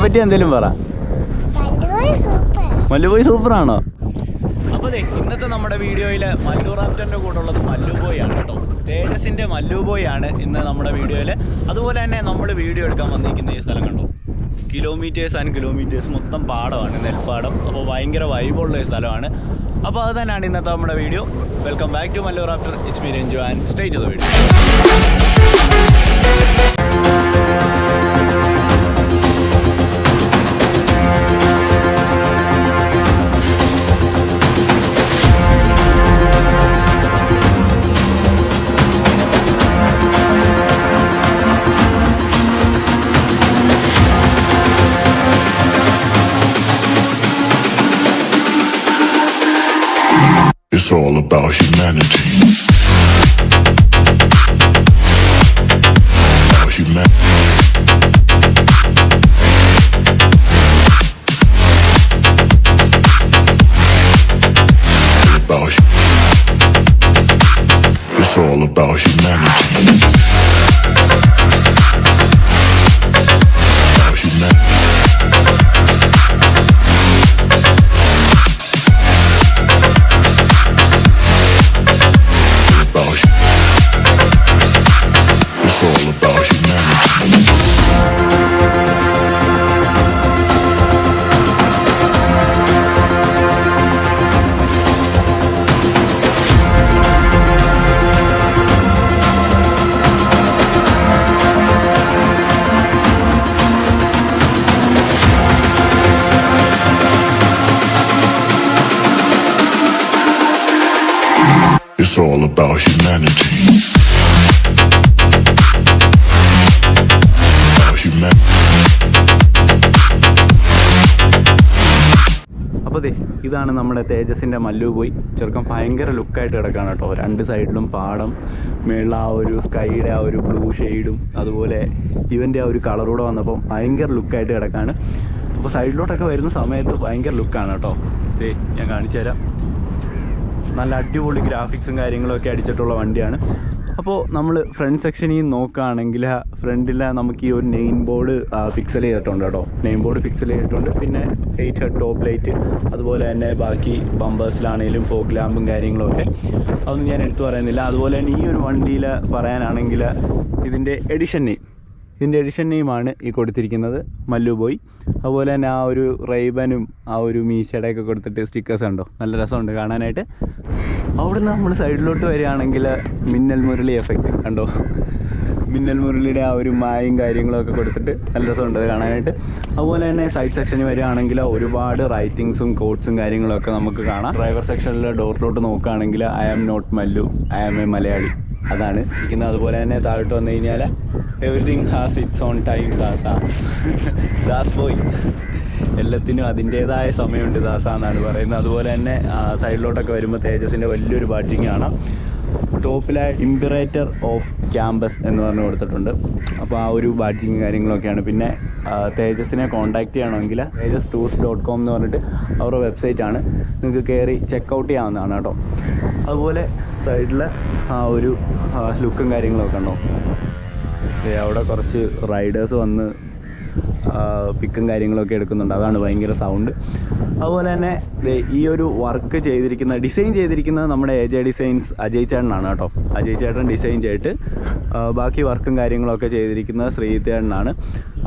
പറ്റി എന്തെങ്കിലും പറ. മല്ലുബോയ് സൂപ്പറാണോ? അപ്പോൾ ഇന്നത്തെ നമ്മുടെ വീഡിയോയിൽ മല്ലു റാപ്റ്ററിൻ്റെ കൂടെ ഉള്ളത് മല്ലുബോയ് ആണ് കേട്ടോ. തേജസിൻ്റെ മല്ലുബോയ് ആണ് ഇന്ന് നമ്മുടെ വീഡിയോയിൽ. അതുപോലെ തന്നെ നമ്മൾ വീഡിയോ എടുക്കാൻ വന്നിരിക്കുന്ന ഈ സ്ഥലം കണ്ടോ, കിലോമീറ്റേഴ്സ് ആൻഡ് കിലോമീറ്റേഴ്സ് മൊത്തം പാടമാണ്, നെൽപ്പാടം. അപ്പോൾ ഭയങ്കര വൈബുള്ള ഒരു സ്ഥലമാണ്. അപ്പോൾ അത് തന്നെയാണ് ഇന്നത്തെ നമ്മുടെ video. Welcome back to Mallu Raptor. It's me Ranju and straight to the video. It's all about humanity. About humanity. It's all about humanity. It's all about humanity. അപ്പോൾ ഇതാണ് നമ്മുടെ തേജസിൻ്റെ മല്ലുബോയ്. ചെറുക്കം ഭയങ്കര ലുക്കായിട്ട് കിടക്കുകയാണ് കേട്ടോ. രണ്ട് സൈഡിലും പാടം, മേളിൽ ആ ഒരു സ്കൈയുടെ ആ ഒരു ബ്ലൂ ഷെയ്ഡും അതുപോലെ ഇവൻ്റെ ആ ഒരു കളറൂടെ വന്നപ്പം ഭയങ്കര ലുക്കായിട്ട് കിടക്കുകയാണ്. അപ്പോൾ സൈഡിലോട്ടൊക്കെ വരുന്ന സമയത്ത് ഭയങ്കര ലുക്കാണ് കേട്ടോ. ഞാൻ കാണിച്ചു തരാം. നല്ല അടിപൊളി ഗ്രാഫിക്സും കാര്യങ്ങളൊക്കെ അടിച്ചിട്ടുള്ള വണ്ടിയാണ്. അപ്പോൾ നമ്മൾ ഫ്രണ്ട് സെക്ഷനിൽ നോക്കുകയാണെങ്കിൽ ഫ്രണ്ടിൽ നമുക്ക് ഈ ഒരു നെയിം ബോർഡ് ഫിക്സൽ ചെയ്തിട്ടുണ്ട് കേട്ടോ. നെയിം ബോർഡ് ഫിക്സൽ ചെയ്തിട്ടുണ്ട്. പിന്നെ 8 ഹെഡ് ടോപ്പ് ലൈറ്റ്, അതുപോലെ തന്നെ ബാക്കി ബമ്പേഴ്സിലാണെങ്കിലും ഫോഗ് ലാമ്പും കാര്യങ്ങളൊക്കെ അതൊന്നും ഞാൻ എടുത്തു പറയുന്നില്ല. അതുപോലെ തന്നെ ഈ ഒരു വണ്ടിയിൽ പറയാനാണെങ്കിൽ ഇതിൻ്റെ എഡിഷൻ നെയിമാണ് ഈ കൊടുത്തിരിക്കുന്നത്, മല്ലുബോയ്. അതുപോലെ തന്നെ ആ ഒരു റൈബനും ആ ഒരു മീശയുടെയൊക്കെ കൊടുത്തിട്ട് സ്റ്റിക്കേഴ്സ് ഉണ്ടോ, നല്ല രസമുണ്ട് കാണാനായിട്ട്. അവിടെ നിന്ന് നമ്മൾ സൈഡിലോട്ട് വരികയാണെങ്കിൽ മിന്നൽ മുരളി എഫക്റ്റ് കണ്ടോ, മിന്നൽ മുരളിയുടെ ആ ഒരു മായും കാര്യങ്ങളൊക്കെ കൊടുത്തിട്ട് നല്ല രസമുണ്ട് കാണാനായിട്ട്. അതുപോലെ തന്നെ സൈഡ് സെക്ഷനിൽ വരികയാണെങ്കിൽ ഒരുപാട് റൈറ്റിങ്സും കോട്ട്സും കാര്യങ്ങളൊക്കെ നമുക്ക് കാണാം. ഡ്രൈവർ സെക്ഷനിൽ ഡോറിലോട്ട് നോക്കുകയാണെങ്കിൽ I am not Mallu, I am a Malayali അതാണ് ഇരിക്കുന്നത്. അതുപോലെ തന്നെ താഴോട്ട് വന്നു കഴിഞ്ഞാൽ everything has its own time that's boy, എല്ലാത്തിനും അതിൻ്റേതായ സമയമുണ്ട് ദാസ എന്നാണ് പറയുന്നത്. അതുപോലെ തന്നെ സൈഡിലോട്ടൊക്കെ വരുമ്പോൾ തേജസിൻ്റെ വലിയൊരു ബാഡ്ജിങ് കാണാം. ടോപ്പിലായി ഇംപറേറ്റർ ഓഫ് ക്യാമ്പസ് എന്ന് പറഞ്ഞ് കൊടുത്തിട്ടുണ്ട്. അപ്പോൾ ആ ഒരു ബാഡ്ജിങ് കാര്യങ്ങളൊക്കെയാണ്. പിന്നെ തേജസിനെ കോൺടാക്റ്റ് ചെയ്യണമെങ്കിൽ tejas2s.com എന്ന് പറഞ്ഞിട്ട് അവരുടെ വെബ്സൈറ്റാണ്, നിങ്ങൾക്ക് കയറി ചെക്കൗട്ട് ചെയ്യാവുന്നതാണ് കേട്ടോ. അതുപോലെ സൈഡിൽ ആ ഒരു ലുക്കും കാര്യങ്ങളൊക്കെ ഉണ്ടോ. അവിടെ കുറച്ച് റൈഡേഴ്സ് വന്ന് പിക്കും കാര്യങ്ങളൊക്കെ എടുക്കുന്നുണ്ട്, അതാണ് ഭയങ്കര സൗണ്ട്. അതുപോലെ തന്നെ ഈ ഒരു വർക്ക് ഡിസൈൻ ചെയ്തിരിക്കുന്നത് നമ്മുടെ AJ ഡിസൈൻസ് അജയ് ചേട്ടനാണ് കേട്ടോ. അജയ് ചേട്ടൻ ഡിസൈൻ ചെയ്തിട്ട് ബാക്കി വർക്കും കാര്യങ്ങളൊക്കെ ചെയ്തിരിക്കുന്നത് ശ്രീതേട്ടനാണ്.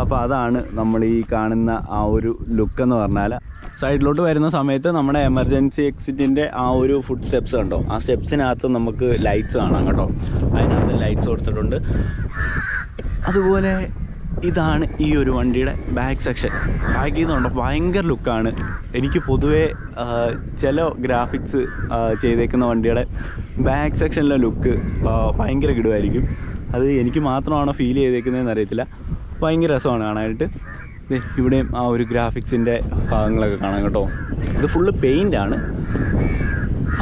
അപ്പോൾ അതാണ് നമ്മൾ ഈ കാണുന്ന ആ ഒരു ലുക്കെന്ന് പറഞ്ഞാൽ. സൈഡിലോട്ട് വരുന്ന സമയത്ത് നമ്മുടെ എമർജൻസി എക്സിറ്റിൻ്റെ ആ ഒരു ഫുഡ് സ്റ്റെപ്സ് ഉണ്ടോ, ആ സ്റ്റെപ്സിനകത്ത് നമുക്ക് ലൈറ്റ്സ് കാണാം കേട്ടോ. അതിനകത്ത് ലൈറ്റ്സ് കൊടുത്തിട്ടുണ്ട്. അതുപോലെ ഇതാണ് ഈ ഒരു വണ്ടിയുടെ ബാക്ക് സെക്ഷൻ. ബാക്ക് ചെയ്യുന്നുണ്ടോ, ഭയങ്കര ലുക്കാണ്. എനിക്ക് പൊതുവേ ചില ഗ്രാഫിക്സ് ചെയ്തേക്കുന്ന വണ്ടിയുടെ ബാക്ക് സെക്ഷനിലെ ലുക്ക് ഭയങ്കര കിടുവായിരിക്കും. അത് എനിക്ക് മാത്രമാണോ ഫീൽ ചെയ്തേക്കുന്നതെന്ന് അറിയത്തില്ല, ഭയങ്കര രസമാണ് കാണാനായിട്ട്. ഇവിടെയും ആ ഒരു ഗ്രാഫിക്സിൻ്റെ ഭാഗങ്ങളൊക്കെ കാണാം കേട്ടോ. ഇത് ഫുള്ള് പെയിൻ്റാണ്.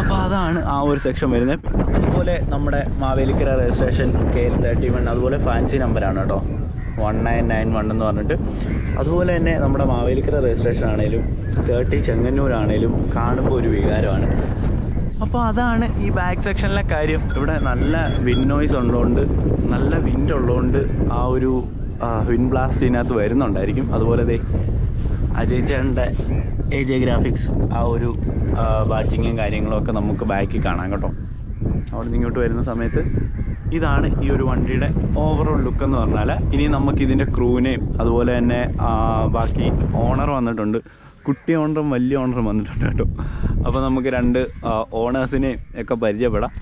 അപ്പോൾ അതാണ് ആ ഒരു സെക്ഷൻ വരുന്നത്. അതുപോലെ നമ്മുടെ മാവേലിക്കര രജിസ്ട്രേഷൻ KL31, അതുപോലെ ഫാൻസി നമ്പറാണ് കേട്ടോ, 1991 എന്ന് പറഞ്ഞിട്ട്. അതുപോലെ തന്നെ നമ്മുടെ മാവേലിക്കര രജിസ്ട്രേഷൻ ആണെങ്കിലും 30 ചെങ്ങന്നൂരാണേലും കാണുമ്പോൾ ഒരു വികാരമാണ്. അപ്പോൾ അതാണ് ഈ ബാക്ക് സെക്ഷനിലെ കാര്യം. ഇവിടെ നല്ല വിൻഡ് നോയ്സ് ഉള്ളതുകൊണ്ട്, നല്ല വിൻഡ് ഉള്ളതുകൊണ്ട് ആ ഒരു വിൻ ബ്ലാസ്റ്റ് ഇതിനകത്ത് വരുന്നുണ്ടായിരിക്കും. അതുപോലെ അജയ് ചേട്ടൻ്റെ AJ ഗ്രാഫിക്സ് ആ ഒരു ബാറ്റിങ്ങും കാര്യങ്ങളൊക്കെ നമുക്ക് ബാക്കിൽ കാണാം കേട്ടോ. അവിടെ നിന്ന് ഇങ്ങോട്ട് വരുന്ന സമയത്ത് ഇതാണ് ഈ ഒരു വണ്ടിയുടെ ഓവറോൾ ലുക്ക് എന്ന് പറഞ്ഞാൽ. ഇനി നമുക്ക് ഇതിൻ്റെ ക്രൂവിനെയും അതുപോലെ തന്നെ ബാക്കി ഓണർ വന്നിട്ടുണ്ട്, കുട്ടി ഓണറും വലിയ ഓണറും വന്നിട്ടുണ്ട് കേട്ടോ. അപ്പോൾ നമുക്ക് 2 ഓണേഴ്സിനെയും ഒക്കെ പരിചയപ്പെടാം.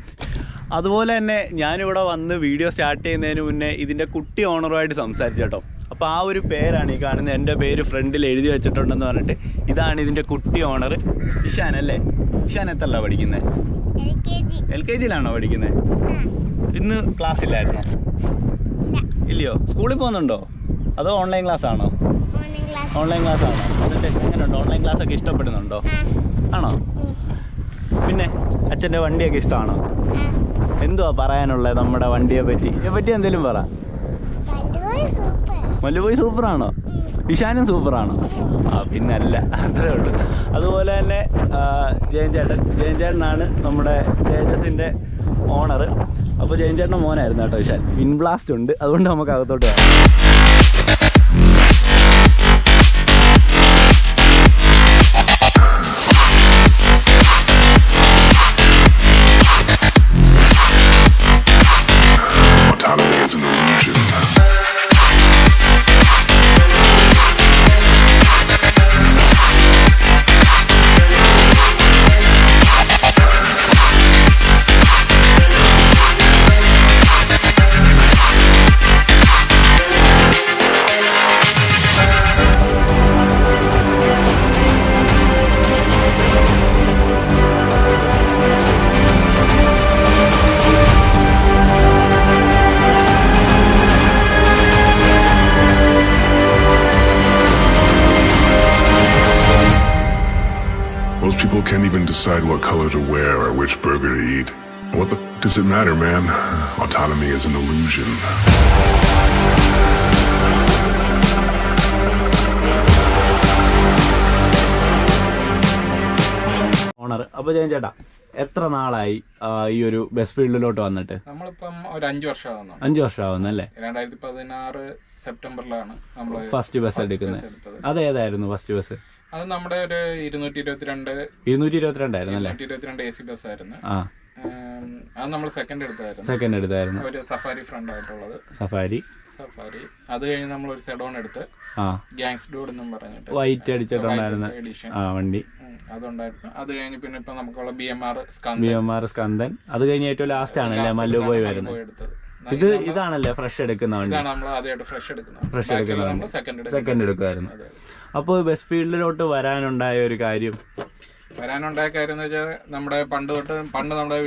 അതുപോലെ തന്നെ ഞാനിവിടെ വന്ന് വീഡിയോ സ്റ്റാർട്ട് ചെയ്യുന്നതിന് മുന്നേ ഇതിൻ്റെ കുട്ടി ഓണറുമായിട്ട് സംസാരിച്ചു കേട്ടോ. അപ്പോൾ ആ ഒരു പേരാണ് ഈ കാണുന്നത്, എൻ്റെ പേര് ഫ്രണ്ടിൽ എഴുതി വെച്ചിട്ടുണ്ടെന്ന് പറഞ്ഞിട്ട്. ഇതാണ് ഇതിൻ്റെ കുട്ടി ഓണർ ഇഷാൻ അല്ലേ? ഇഷാൻ എത്രല്ല പഠിക്കുന്നത്? LKG-യിലാണോ പഠിക്കുന്നത്? ഇന്ന് ക്ലാസ് ഇല്ലായിരുന്നോ? ഇല്ലയോ? സ്കൂളിൽ പോകുന്നുണ്ടോ അതോ ഓൺലൈൻ ക്ലാസ് ആണോ? ഓൺലൈൻ ക്ലാസ് ആണോ? എന്നിട്ട് എങ്ങനെയുണ്ട്? ഓൺലൈൻ ക്ലാസ് ഒക്കെ ഇഷ്ടപ്പെടുന്നുണ്ടോ? ആണോ? പിന്നെ അച്ഛൻ്റെ വണ്ടിയൊക്കെ ഇഷ്ടമാണോ? എന്തുവാ പറയാനുള്ളത് നമ്മുടെ വണ്ടിയെ പറ്റി? എന്തെങ്കിലും പറ. മല്ലുബോയ് സൂപ്പറാണോ? ഇഷാനും സൂപ്പറാണോ? പിന്നല്ല, അത്രേ ഉള്ളൂ. അതുപോലെ തന്നെ ജയൻ ചേട്ടനാണ് നമ്മുടെ തേജസിൻ്റെ ഓണർ. അപ്പോൾ ജയൻ ചേട്ടൻ്റെ മോനായിരുന്നു കേട്ടോ ഇഷാൻ. വിൻ ബ്ലാസ്റ്റ് ഉണ്ട്, അതുകൊണ്ട് നമുക്ക് അകത്തോട്ട് വരാം. Most people can't even decide what color to wear or which burger to eat. What the does it matter, man? Autonomy is an illusion. Owner. അപ്പോൾ ജയൻ ചേട്ടാ, എത്ര നാളായി ഈ ഒരു ബസ് ഫീൽഡിലോട്ട് വന്നിട്ട്? നമ്മളിപ്പം ഒരു 5 വർഷമാകുന്നു. 5 വർഷമാവുന്നല്ലേ? 2016 സെപ്റ്റംബറിലാണ് നമ്മൾ ഫസ്റ്റ് ബസ് എടുക്കുന്നത്. അതേതായിരുന്നു ഫസ്റ്റ് ബസ്? അത് നമ്മുടെ ഒരു 222 ആയിരുന്നല്ലേ? 222 AC ബസ് ആയിരുന്നു. അത് നമ്മൾ സെക്കൻഡ് എടുത്തായിരുന്നു. ഒരു സഫാരി ഫ്രണ്ട് ആയിട്ടുള്ളത്. സഫാരി അത് കഴിഞ്ഞ് നമ്മൾ ഒരു സെഡോൺ എടുത്ത്, ഗാങ്സ് ഡൂഡ് എന്നും പറഞ്ഞിട്ട് വൈറ്റ് അടിച്ചിട്ടുണ്ടായിരുന്ന വണ്ടി അതുണ്ടായിരുന്നു. അത് കഴിഞ്ഞ് പിന്നെ ഇപ്പൊ നമുക്കുള്ള BMR സ്കന്ദൻ. അത് കഴിഞ്ഞ് ഏറ്റവും ലാസ്റ്റ് ആണല്ലേ മല്ലുബോയ് വരുന്നത്. ഇതാണല്ലേ ഫ്രഷ് എടുക്കുന്ന വണ്ടി? നമ്മൾ ആദ്യമായിട്ട് ഫ്രഷ് എടുക്കുന്ന സെക്കൻഡ് എടുക്കുമായിരുന്നു. അപ്പോൾ ബസ് ഫീൽഡിലോട്ട് വരാനുണ്ടായ കാര്യം എന്ന് വെച്ചാൽ നമ്മുടെ പണ്ട് നമ്മുടെ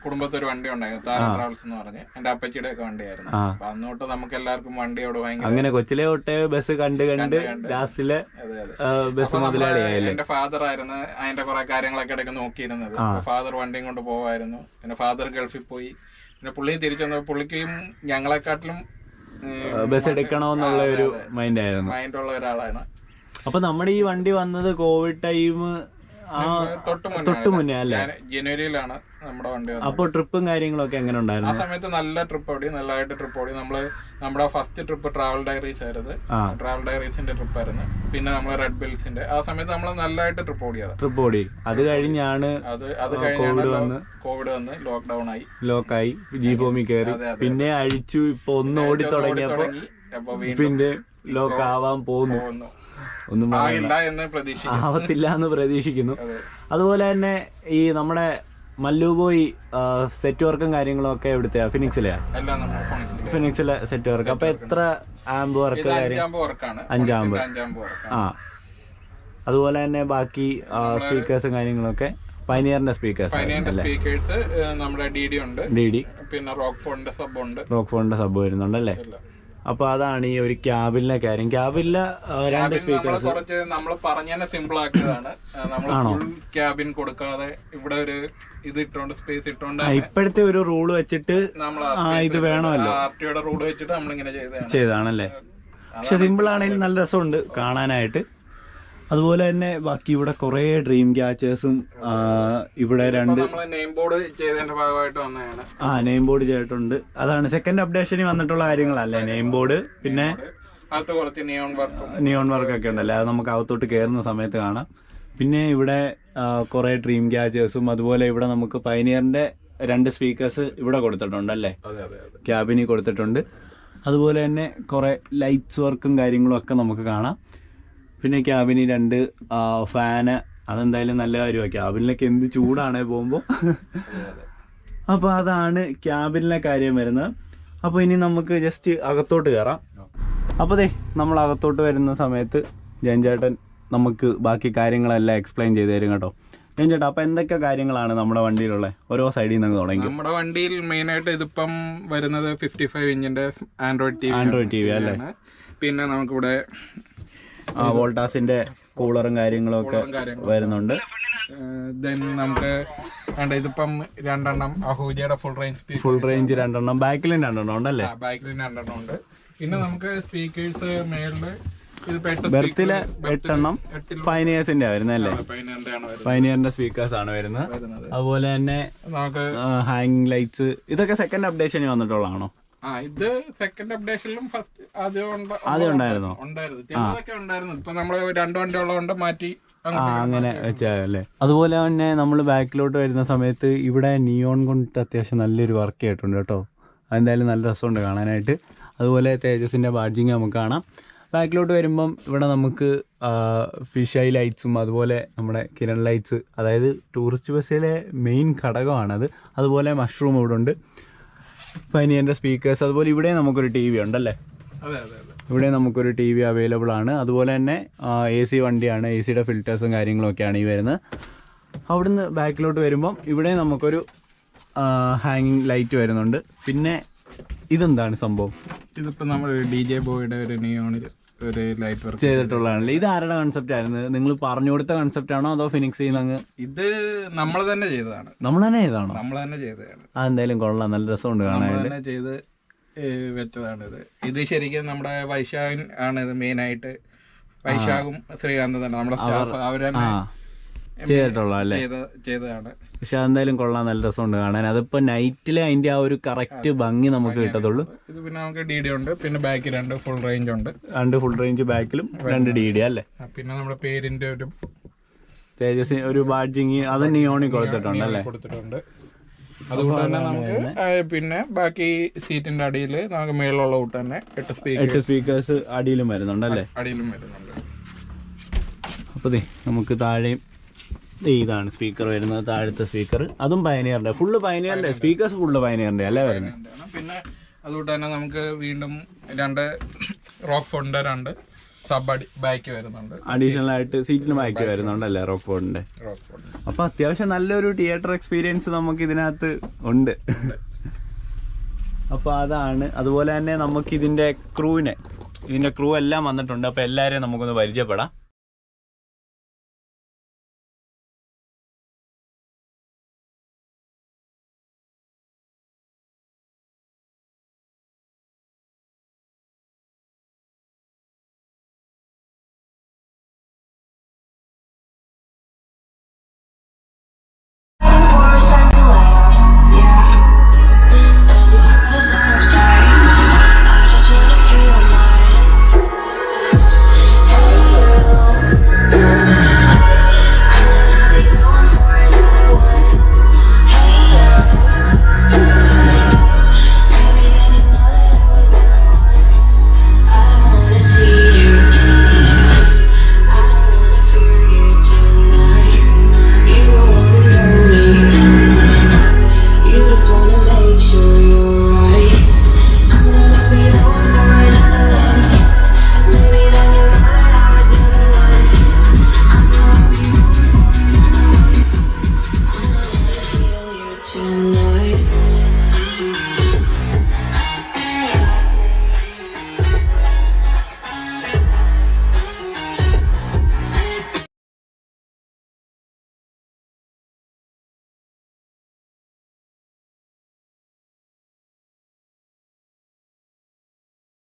കുടുംബത്തിൽ ഒരു വണ്ടി ഉണ്ടായിരുന്നു, താര ട്രാവൽസ് എന്ന് പറഞ്ഞ്. എന്റെ അപ്പച്ചിയുടെ ഒക്കെ വണ്ടിയായിരുന്നു. അപ്പൊ അന്നോട്ട് നമുക്ക് എല്ലാവർക്കും വണ്ടിയോട് ഭയങ്കര അങ്ങനെ കൊച്ചിലെ തൊട്ടേ ബസ് കണ്ട് ലാസ്റ്റിലെ ബസ് മുതലാളിയായില്ലേ? എന്റെ ഫാദർ ആയിരുന്നു അതിന്റെ കുറെ കാര്യങ്ങളൊക്കെ ഇടയ്ക്ക് നോക്കിയിരുന്നത്. ഫാദർ വണ്ടിയും കൊണ്ട് പോവായിരുന്നു. പിന്നെ ഫാദർ ഗൾഫിൽ പോയി. പിന്നെ പുള്ളി തിരിച്ചു വന്നപ്പോൾ പുള്ളിക്കും ഞങ്ങളെക്കാട്ടിലും ബസ് എടുക്കണമെന്നുള്ള ഒരു മൈൻഡുള്ള ഒരാളാണ്. അപ്പൊ നമ്മുടെ ഈ വണ്ടി വന്നത് കോവിഡ് ടൈം തൊട്ട് മുന്നേ അല്ലേ? ജനുവരിയിലാണ് നമ്മുടെ വണ്ടി. അപ്പൊ ട്രിപ്പും കാര്യങ്ങളൊക്കെ എങ്ങനെ ഉണ്ടായിരുന്നു? ആ സമയത്ത് നല്ലതായിട്ട് ട്രിപ്പ് ഓടി. നമ്മുടെ ഫസ്റ്റ് ട്രിപ്പ് ട്രാവൽ ഡയറീസ് ആയിരുന്നു. ട്രാവൽ ഡയറീസിന്റെ ട്രിപ്പ് ആയിരുന്നു. പിന്നെ നമ്മള് റെഡ് ബിൽസിന്റെ. ആ സമയത്ത് നമ്മൾ നല്ലതായിട്ട് ട്രിപ്പ് ഓടി. അത് കഴിഞ്ഞാണ് കോവിഡ് വന്ന് ലോക്കായി ജീപ്പോമി കയറി. പിന്നെ അഴിച്ചു. ഇപ്പൊ ഒന്ന് ഓടി തുടങ്ങിയപ്പോ പിന്നെ ലോക്ക് ആവാൻ പോകുന്നു. ഒന്നും ആവത്തില്ല എന്ന് പ്രതീക്ഷിക്കുന്നു. അതുപോലെ തന്നെ ഈ നമ്മുടെ മല്ലുബോയ് സെറ്റ് വർക്കും കാര്യങ്ങളും ഒക്കെ എവിടുത്തെയാ? ഫിനിക്സിലെ സെറ്റ് വർക്ക്. അപ്പൊ എത്ര ആംബ് വർക്ക്? 5 ആംബ്. അതുപോലെ തന്നെ ബാക്കി സ്പീക്കേഴ്സും കാര്യങ്ങളൊക്കെ പൈനിയറിന്റെ സ്പീക്കേഴ്സ് നമ്മുടെ DD പിന്നെ റോക്ക് ഫോണിന്റെ സബ് വരുന്നുണ്ടല്ലേ? അപ്പൊ അതാണ് ഈ ഒരു ക്യാബിലെ കാര്യം. ക്യാബിലെ 2 സ്പീക്കേഴ്സ് നമ്മൾ പറഞ്ഞ സിമ്പിൾ ആക്കിയതാണ്. നമ്മൾ ഫുൾ ക്യാബിൻ കൊടുക്കാതെ ഇവിടെ ഒരു ഇത് ഇട്ടോണ്ട് സ്പേസ് ഇട്ടോണ്ട് ഇപ്പോഴത്തെ ഒരു റൂള് വെച്ചിട്ട് ഇത് വേണമല്ലോ, RTOയുടെ റൂള് വെച്ചിട്ട് നമ്മളിങ്ങനെ ചെയ്താണല്ലേ. പക്ഷെ സിമ്പിൾ ആണെങ്കിൽ നല്ല രസമുണ്ട് കാണാനായിട്ട്. അതുപോലെ തന്നെ ബാക്കി ഇവിടെ കുറെ ഡ്രീം ക്യാച്ചേഴ്സും ഇവിടെ 2 നെയിം ബോർഡ് ചെയ്തതിന്റെ ഭാഗമായിട്ട് വന്നതാണ്. നെയിം ബോർഡ് ചെയ്തിട്ടുണ്ട്. അതാണ് സെക്കൻഡ് അപ്ഡേഷനിൽ വന്നിട്ടുള്ള കാര്യങ്ങളല്ലേ? നെയിം ബോർഡ് പിന്നെ അകത്ത് കുറച്ച് നിയോൺ വർക്കൊക്കെ ഉണ്ടല്ലേ, അത് നമുക്ക് അകത്തോട്ട് കയറുന്ന സമയത്ത് കാണാം. പിന്നെ ഇവിടെ കുറേ ഡ്രീം ക്യാച്ചേഴ്സും അതുപോലെ ഇവിടെ നമുക്ക് പയനിയറിന്റെ 2 സ്പീക്കേഴ്സ് ഇവിടെ കൊടുത്തിട്ടുണ്ടല്ലേ, ക്യാബിനിൽ കൊടുത്തിട്ടുണ്ട്. അതുപോലെ തന്നെ കുറേ ലൈറ്റ്സ് വർക്കും കാര്യങ്ങളും ഒക്കെ നമുക്ക് കാണാം. പിന്നെ ക്യാബിനി 2 ഫാന്, അതെന്തായാലും നല്ല കാര്യമാണ്. ക്യാബിനിലൊക്കെ എന്ത് ചൂടാണേ പോകുമ്പോൾ. അപ്പോൾ അതാണ് ക്യാബിനിലെ കാര്യം വരുന്നത്. അപ്പോൾ ഇനി നമുക്ക് ജസ്റ്റ് അകത്തോട്ട് കയറാം. അപ്പോൾ നമ്മൾ അകത്തോട്ട് വരുന്ന സമയത്ത് ജയൻചേട്ടൻ നമുക്ക് ബാക്കി കാര്യങ്ങളെല്ലാം എക്സ്പ്ലെയിൻ ചെയ്ത് തരും കേട്ടോ. ജയൻചേട്ടാ, അപ്പോൾ എന്തൊക്കെ കാര്യങ്ങളാണ് നമ്മുടെ വണ്ടിയിലുള്ള ഓരോ സൈഡിൽ നിന്ന് തുടങ്ങി? നമ്മുടെ വണ്ടിയിൽ മെയിനായിട്ട് ഇതിപ്പം വരുന്നത് 55 ഇഞ്ചിന്റെ ആൻഡ്രോയിഡ് ടി വി അല്ലേ. പിന്നെ നമുക്കിവിടെ വോൾട്ടാസിന്റെ കൂളറും കാര്യങ്ങളും ഒക്കെ വരുന്നുണ്ട്. നമുക്ക് ഇതിപ്പം 2 അഹൂജയുടെ ഫുൾ റേഞ്ച് 2 ബാക്കിലും 2 ഉണ്ടല്ലേ? ബാക്കിലും 2 ഉണ്ട്. പിന്നെ നമുക്ക് സ്പീക്കേഴ്സ് മേളില് ബെർത്തിലെ 8 പയനിയേഴ്സിന്റെ വരുന്നല്ലേ, പയനിയറിന്റെ സ്പീക്കേഴ്സ് ആണ് വരുന്നത്. അതുപോലെ തന്നെ നമുക്ക് ഹാങ്ങിങ് ലൈറ്റ്സ്, ഇതൊക്കെ സെക്കൻഡ് അപ്ഡേഷനിൽ വന്നിട്ടുള്ളതാണോ? ഇത് സെക്കൻഡ് അപ്ഡേഷനിലും ഫസ്റ്റ് ആദ്യം ഉണ്ടായിരുന്നു. ഇപ്പൊ നമ്മള് 2 വണ്ടി ഉള്ളതുകൊണ്ട് മാറ്റി അങ്ങനെ വെച്ചല്ലേ. അതുപോലെ തന്നെ നമ്മൾ ബാക്കിലോട്ട് വരുന്ന സമയത്ത് ഇവിടെ നിയോൺ കൊണ്ട് അത്യാവശ്യം നല്ലൊരു വർക്ക് ചെയ്തിട്ടുണ്ട് കേട്ടോ. അതെന്തായാലും നല്ല രസമുണ്ട് കാണാനായിട്ട്. അതുപോലെ തേജസിന്റെ ബാഡ്ജിങ് നമുക്ക് കാണാം. ബാക്കിലോട്ട് വരുമ്പം ഇവിടെ നമുക്ക് ഫിഷ് ഐ ലൈറ്റ്സും അതുപോലെ നമ്മുടെ കിരൺ ലൈറ്റ്സ്, അതായത് ടൂറിസ്റ്റ് ബസ്സിലെ മെയിൻ ഘടകമാണത്. അതുപോലെ മഷ്റൂം ഇവിടെ ഉണ്ട്, പയനിയറിന്റെ സ്പീക്കേഴ്സ്. അതുപോലെ ഇവിടെ നമുക്കൊരു ടി വി ഉണ്ടല്ലേ, ഇവിടെ നമുക്കൊരു ടി വി അവൈലബിൾ ആണ്. അതുപോലെ തന്നെ AC വണ്ടിയാണ്, AC-യുടെ ഫിൽറ്റേഴ്സും കാര്യങ്ങളൊക്കെയാണ് ഈ വരുന്നത്. അവിടുന്ന് ബാക്കിലോട്ട് വരുമ്പം ഇവിടെ നമുക്കൊരു ഹാങ്ങിങ് ലൈറ്റ് വരുന്നുണ്ട്. പിന്നെ ഇതെന്താണ് സംഭവം? ഇതിപ്പോ നമ്മൾ DJ ബോയുടെ ഒരു നിയോണിൽ ഒരു ലൈറ്റ് വർക്ക് ചെയ്തിട്ടുള്ളതാണല്ലേ. ഇത് ആരുടെ കൺസെപ്റ്റ് ആയിരുന്നു? നിങ്ങൾ പറഞ്ഞു കൊടുത്ത കൺസെപ്റ്റ് ആണോ അതോ ഫിനിക്സ് ചെയ്യുന്ന? ഇത് നമ്മൾ തന്നെ ചെയ്തതാണ്. നമ്മൾ തന്നെ ചെയ്തതാണോ? നമ്മൾ തന്നെ ചെയ്തതാണ്. അതെന്തായാലും കൊള്ളാം, നല്ല രസമുണ്ട് കാണാനായിട്ട്. ചെയ്ത് വെച്ചതാണ് ഇത് ശരിക്കും നമ്മുടെ വൈശാഖൻ ആണ് ഇത് മെയിനായിട്ട്. വൈശാഖും ശ്രീകാന്ത് തന്നെ നമ്മുടെ സ്റ്റാഫ് അവരെന്നെ ചെയ്തിട്ടുള്ളതല്ലേ, ചെയ്തതാണ്. പക്ഷെ അതെന്തായാലും കൊള്ളാം, നല്ല രസമുണ്ട് കാണാൻ. അതിപ്പോ നൈറ്റിലെ അതിന്റെ ആ ഒരു കറക്റ്റ് ഭംഗി നമുക്ക് കിട്ടത്തുള്ളൂ. ഇത് പിന്നെ നമുക്ക് DD ഉണ്ട്, പിന്നെ ബാക്കിൽ 2 ഫുൾ റേഞ്ച് ഉണ്ട്. 2 ഫുൾ റേഞ്ച് ബാക്കിലും 2 DD അല്ലേ. പിന്നെ നമ്മുടെ പേരിന്റെ ഒരു തേജസ് ഒരു ബാഡ്ജിങ് അത് നിയോണിൽ കൊടുത്തിട്ടുണ്ട്. അതുകൊണ്ട് തന്നെ നമുക്ക് പിന്നെ ബാക്കി സീറ്റിന്റെ അടിയിൽ നമുക്ക് മേളിലുള്ള കൂട്ട് തന്നെ 8 സ്പീക്കേഴ്സ് അടിയിലും വരുന്നുണ്ടല്ലേ. അപ്പോൾ നമുക്ക് താഴെയും ഇതാണ് സ്പീക്കർ വരുന്നത്, താഴത്തെ സ്പീക്കർ. അതും പയനിയറിന്റെ ഫുള്ള് പയനിയറിന്റെ സ്പീക്കേഴ്സ് ഫുള്ള് പയനിയറിന്റെ അല്ലേ വരുന്നത്. പിന്നെ അതുകൊണ്ട് തന്നെ നമുക്ക് വീണ്ടും 2 റോക്ക് ഫോണിന്റെ 2 സബ് ബാക്ക് വരുന്നുണ്ട്. അഡീഷണൽ ആയിട്ട് സീറ്റിന് ബാക്ക് വരുന്നുണ്ടല്ലേ റോക്ക് ഫോണിന്റെ. അപ്പൊ അത്യാവശ്യം നല്ലൊരു തിയേറ്റർ എക്സ്പീരിയൻസ് നമുക്ക് ഇതിനകത്ത് ഉണ്ട്. അപ്പൊ അതാണ്. അതുപോലെ തന്നെ നമുക്ക് ഇതിന്റെ ക്രൂ എല്ലാം വന്നിട്ടുണ്ട്. അപ്പൊ എല്ലാവരെയും നമുക്കൊന്ന് പരിചയപ്പെടാം.